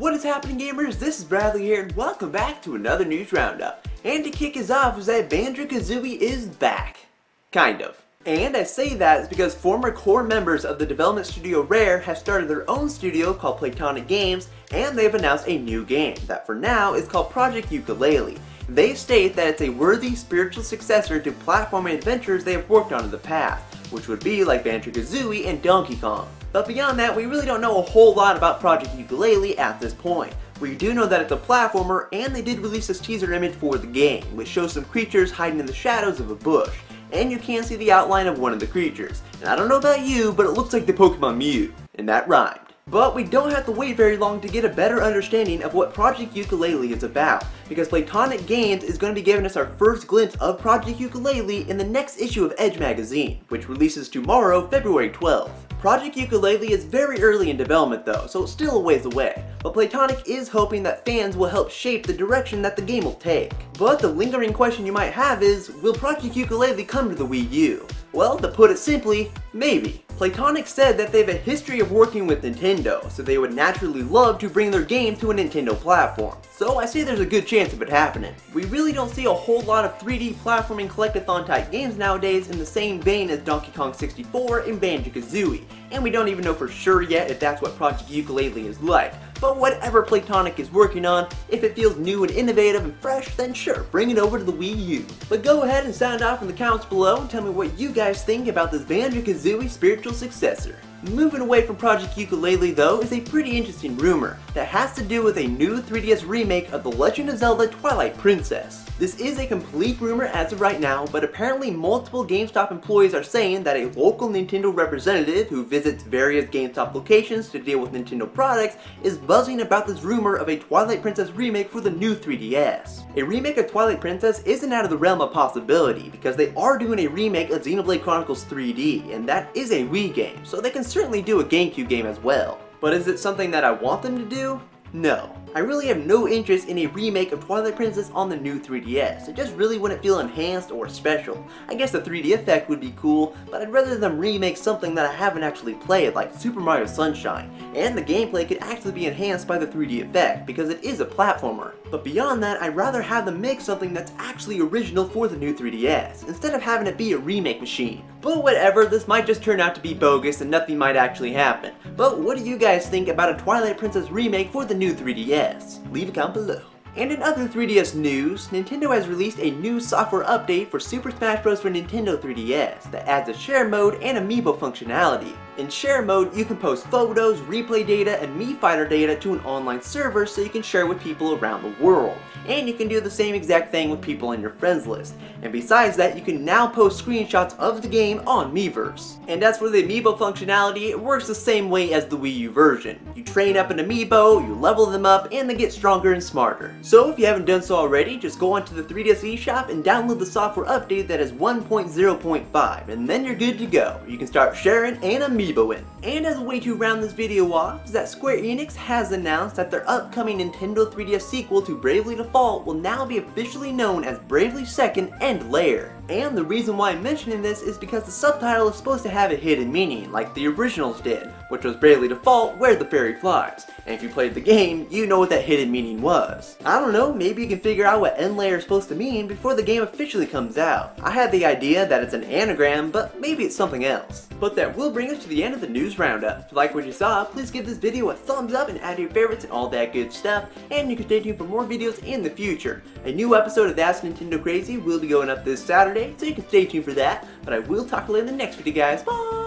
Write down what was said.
What is happening, gamers? This is Bradley here and welcome back to another news roundup. And to kick us off is that Banjo Kazooie is back. Kind of. And I say that is because former core members of the development studio Rare have started their own studio called Platonic Games, and they've announced a new game that for now is called Project Ukulele. They state that it's a worthy spiritual successor to platforming adventures they have worked on in the past, which would be like Banjo Kazooie and Donkey Kong. But beyond that, we really don't know a whole lot about Project Ukulele at this point. We do know that it's a platformer, and they did release this teaser image for the game, which shows some creatures hiding in the shadows of a bush. And you can see the outline of one of the creatures. And I don't know about you, but it looks like the Pokemon Mew. And that rhymed. But we don't have to wait very long to get a better understanding of what Project Ukulele is about, because Platonic Games is going to be giving us our first glimpse of Project Ukulele in the next issue of Edge magazine, which releases tomorrow, February 12th. Project Ukulele is very early in development though, so it's still a ways away, but Platonic is hoping that fans will help shape the direction that the game will take. But the lingering question you might have is, will Project Ukulele come to the Wii U? Well, to put it simply, maybe. Platonic said that they have a history of working with Nintendo, so they would naturally love to bring their game to a Nintendo platform. So I say there's a good chance of it happening. We really don't see a whole lot of 3D platforming collectathon type games nowadays in the same vein as Donkey Kong 64 and Banjo Kazooie, and we don't even know for sure yet if that's what Project Ukulele is like. But whatever Platonic is working on, if it feels new and innovative and fresh, then sure, bring it over to the Wii U. But go ahead and sound off in the comments below and tell me what you guys think about this Banjo Kazooie spiritual successor. Moving away from Project Ukulele though is a pretty interesting rumor that has to do with a new 3DS remake of The Legend of Zelda Twilight Princess. This is a complete rumor as of right now, but apparently multiple GameStop employees are saying that a local Nintendo representative who visits various GameStop locations to deal with Nintendo products is buzzing about this rumor of a Twilight Princess remake for the new 3DS. A remake of Twilight Princess isn't out of the realm of possibility because they are doing a remake of Xenoblade Chronicles 3D, and that is a Wii game, so they can certainly do a GameCube game as well. But is it something that I want them to do? No. I really have no interest in a remake of Twilight Princess on the new 3DS. It just really wouldn't feel enhanced or special. I guess the 3D effect would be cool, but I'd rather them remake something that I haven't actually played, like Super Mario Sunshine. And the gameplay could actually be enhanced by the 3D effect, because it is a platformer. But beyond that, I'd rather have them make something that's actually original for the new 3DS, instead of having it be a remake machine. But whatever, this might just turn out to be bogus and nothing might actually happen. But what do you guys think about a Twilight Princess remake for the new 3DS? Leave a comment below. And in other 3DS news, Nintendo has released a new software update for Super Smash Bros. For Nintendo 3DS that adds a share mode and amiibo functionality. In share mode, you can post photos, replay data, and Mii Fighter data to an online server so you can share with people around the world. And you can do the same exact thing with people on your friends list. And besides that, you can now post screenshots of the game on Miiverse. And as for the amiibo functionality, it works the same way as the Wii U version. You train up an amiibo, you level them up, and they get stronger and smarter. So if you haven't done so already, just go onto the 3DS eShop and download the software update that is 1.0.5, and then you're good to go. You can start sharing and amiiboing. And as a way to round this video off, is that Square Enix has announced that their upcoming Nintendo 3DS sequel to Bravely Default will now be officially known as Bravely Second End Layer. And the reason why I'm mentioning this is because the subtitle is supposed to have a hidden meaning, like the originals did, which was Bravely Default, Where the Fairy Flies. And if you played the game, you know what that hidden meaning was. I don't know, maybe you can figure out what End Layer is supposed to mean before the game officially comes out. I had the idea that it's an anagram, but maybe it's something else. But that will bring us to the end of the news roundup. If you like what you saw, please give this video a thumbs up and add your favorites and all that good stuff, and you can stay tuned for more videos in the future. A new episode of That's Nintendo Crazy will be going up this Saturday, so you can stay tuned for that, but I will talk to you in the next video, guys. Bye!